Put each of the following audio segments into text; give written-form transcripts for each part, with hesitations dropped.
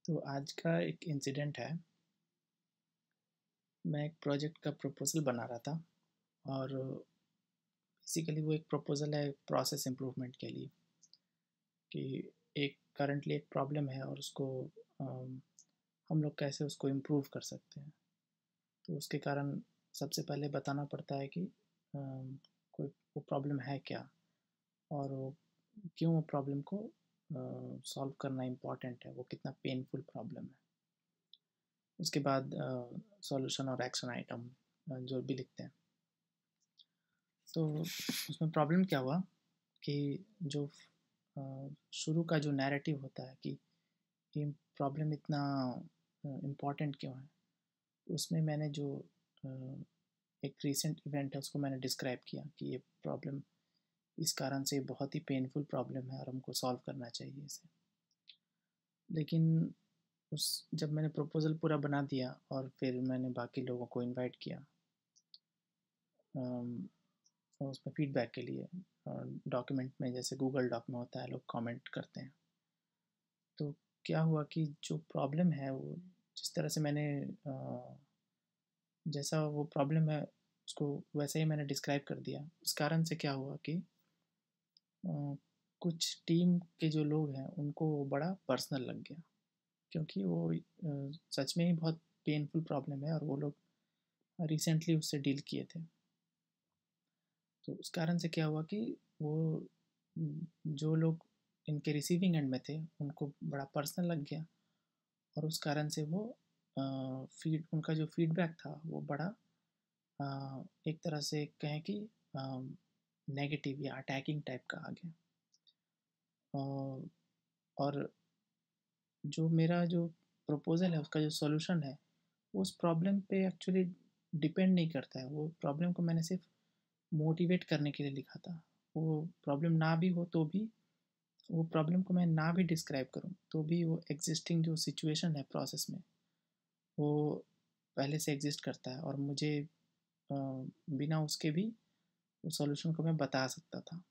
तो आज का एक इंसिडेंट है। मैं एक प्रोजेक्ट का प्रपोज़ल बना रहा था और बेसिकली वो एक प्रपोज़ल है प्रोसेस इम्प्रूवमेंट के लिए कि एक करंटली एक प्रॉब्लम है और उसको अम, हम लोग कैसे उसको इम्प्रूव कर सकते हैं। तो उसके कारण सबसे पहले बताना पड़ता है कि कोई वो प्रॉब्लम है क्या और वो क्यों वो प्रॉब्लम को सॉल्व करना इम्पॉर्टेंट है, वो कितना पेनफुल प्रॉब्लम है। उसके बाद सॉल्यूशन और एक्शन आइटम जो भी लिखते हैं। तो उसमें प्रॉब्लम क्या हुआ कि जो शुरू का जो नैरेटिव होता है कि ये प्रॉब्लम इतना इम्पोर्टेंट क्यों है, उसमें मैंने जो अ, एक रीसेंट इवेंट है उसको मैंने डिस्क्राइब किया कि ये प्रॉब्लम इस कारण से बहुत ही पेनफुल प्रॉब्लम है और हमको सॉल्व करना चाहिए इसे। लेकिन उस जब मैंने प्रपोज़ल पूरा बना दिया और फिर मैंने बाकी लोगों को इनवाइट किया उसमें फीडबैक के लिए, डॉक्यूमेंट में जैसे गूगल डॉक में होता है लोग कमेंट करते हैं। तो क्या हुआ कि जो प्रॉब्लम है वो जिस तरह से मैंने जैसा वो प्रॉब्लम है उसको वैसे ही मैंने डिस्क्राइब कर दिया। उस कारण से क्या हुआ कि कुछ टीम के जो लोग हैं उनको वो बड़ा पर्सनल लग गया, क्योंकि वो सच में ही बहुत पेनफुल प्रॉब्लम है और वो लोग रिसेंटली उससे डील किए थे। तो उस कारण से क्या हुआ कि वो जो लोग इनके रिसीविंग एंड में थे उनको बड़ा पर्सनल लग गया और उस कारण से वो फीड उनका जो फीडबैक था वो बड़ा एक तरह से कहें कि नेगेटिव या अटैकिंग टाइप का आ गया। और जो मेरा जो प्रपोज़ल है उसका जो सॉल्यूशन है वो उस प्रॉब्लम पे एक्चुअली डिपेंड नहीं करता है। वो प्रॉब्लम को मैंने सिर्फ मोटिवेट करने के लिए लिखा था। वो प्रॉब्लम ना भी हो तो भी, वो प्रॉब्लम को मैं ना भी डिस्क्राइब करूँ तो भी वो एग्जिस्टिंग जो सिचुएशन है प्रोसेस में वो पहले से एग्जिस्ट करता है और मुझे बिना उसके भी उस सॉल्यूशन को मैं बता सकता था।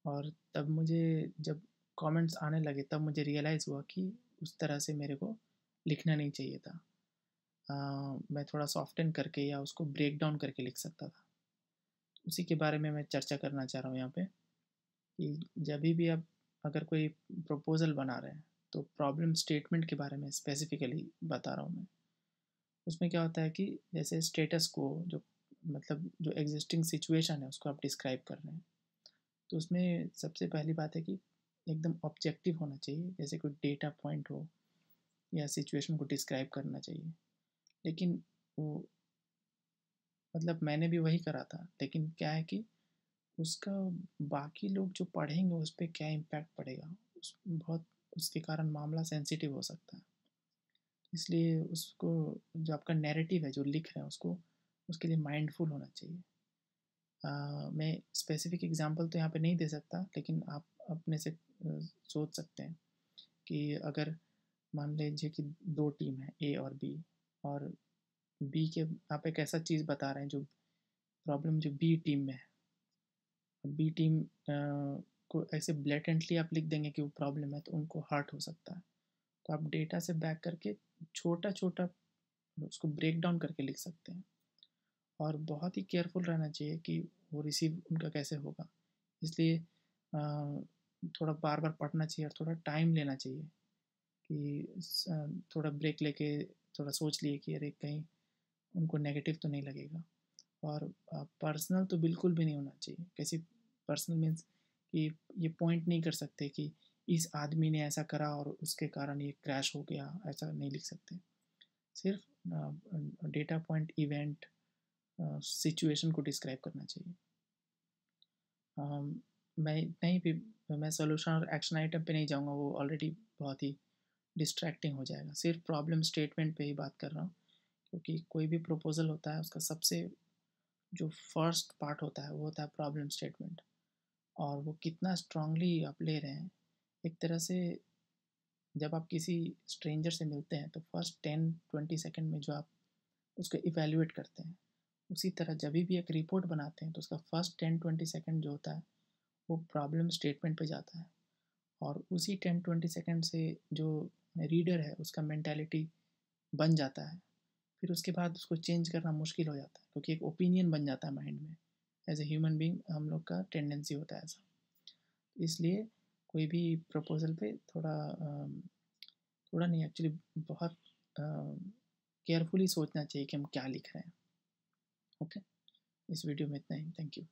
और तब मुझे जब कमेंट्स आने लगे तब मुझे रियलाइज़ हुआ कि उस तरह से मेरे को लिखना नहीं चाहिए था। मैं थोड़ा सॉफ्टन करके या उसको ब्रेक डाउन करके लिख सकता था। उसी के बारे में मैं चर्चा करना चाह रहा हूँ यहाँ पे कि जब भी आप अगर कोई प्रपोज़ल बना रहे हैं तो प्रॉब्लम स्टेटमेंट के बारे में स्पेसिफिकली बता रहा हूँ मैं। उसमें क्या होता है कि जैसे स्टेटस को जो मतलब जो एग्जिस्टिंग सिचुएशन है उसको आप डिस्क्राइब कर रहे हैं, तो उसमें सबसे पहली बात है कि एकदम ऑब्जेक्टिव होना चाहिए, जैसे कोई डेटा पॉइंट हो या सिचुएशन को डिस्क्राइब करना चाहिए। लेकिन वो मतलब मैंने भी वही करा था, लेकिन क्या है कि उसका बाकी लोग जो पढ़ेंगे उस पे क्या इम्पैक्ट पड़ेगा, उस बहुत उसके कारण मामला सेंसिटिव हो सकता है। इसलिए उसको जो आपका नैरेटिव है जो लिख रहे हैं उसको उसके लिए माइंडफुल होना चाहिए। मैं स्पेसिफिक एग्जांपल तो यहाँ पे नहीं दे सकता, लेकिन आप अपने से सोच सकते हैं कि अगर मान लीजिए कि दो टीम है ए और बी, और बी के आप एक ऐसा चीज़ बता रहे हैं जो प्रॉब्लम जो बी टीम में है। बी टीम को ऐसे ब्लेटेंटली आप लिख देंगे कि वो प्रॉब्लम है तो उनको हर्ट हो सकता है। तो आप डेटा से बैक करके छोटा छोटा उसको ब्रेक डाउन करके लिख सकते हैं और बहुत ही केयरफुल रहना चाहिए कि वो रिसीव उनका कैसे होगा। इसलिए थोड़ा बार बार पढ़ना चाहिए और थोड़ा टाइम लेना चाहिए कि थोड़ा ब्रेक लेके थोड़ा सोच लिए कि अरे कहीं उनको नेगेटिव तो नहीं लगेगा। और पर्सनल तो बिल्कुल भी नहीं होना चाहिए। कैसी पर्सनल मीन्स कि ये पॉइंट नहीं कर सकते कि इस आदमी ने ऐसा करा और उसके कारण ये क्रैश हो गया, ऐसा नहीं लिख सकते। सिर्फ डेटा पॉइंट, इवेंट, सिचुएशन को डिस्क्राइब करना चाहिए। मैं नहीं भी मैं सॉल्यूशन और एक्शन आइटम पे नहीं जाऊँगा, वो ऑलरेडी बहुत ही डिस्ट्रैक्टिंग हो जाएगा। सिर्फ प्रॉब्लम स्टेटमेंट पे ही बात कर रहा हूँ, क्योंकि कोई भी प्रपोज़ल होता है उसका सबसे जो फर्स्ट पार्ट होता है वो होता है प्रॉब्लम स्टेटमेंट। और वो कितना स्ट्रांगली आप ले रहे हैं, एक तरह से जब आप किसी स्ट्रेंजर से मिलते हैं तो फर्स्ट 10-20 सेकंड में जो आप उसको इवैल्यूएट करते हैं, उसी तरह जब भी एक रिपोर्ट बनाते हैं तो उसका फर्स्ट 10-20 सेकंड जो होता है वो प्रॉब्लम स्टेटमेंट पे जाता है। और उसी 10-20 सेकंड से जो रीडर है उसका मेंटालिटी बन जाता है, फिर उसके बाद उसको चेंज करना मुश्किल हो जाता है, क्योंकि एक ओपिनियन बन जाता है माइंड में। एज ए ह्यूमन बीइंग हम लोग का टेंडेंसी होता है ऐसा। इसलिए कोई भी प्रपोजल पे थोड़ा नहीं, एक्चुअली बहुत केयरफुली सोचना चाहिए कि हम क्या लिख रहे हैं। ओके, इस वीडियो में इतना ही। Thank you.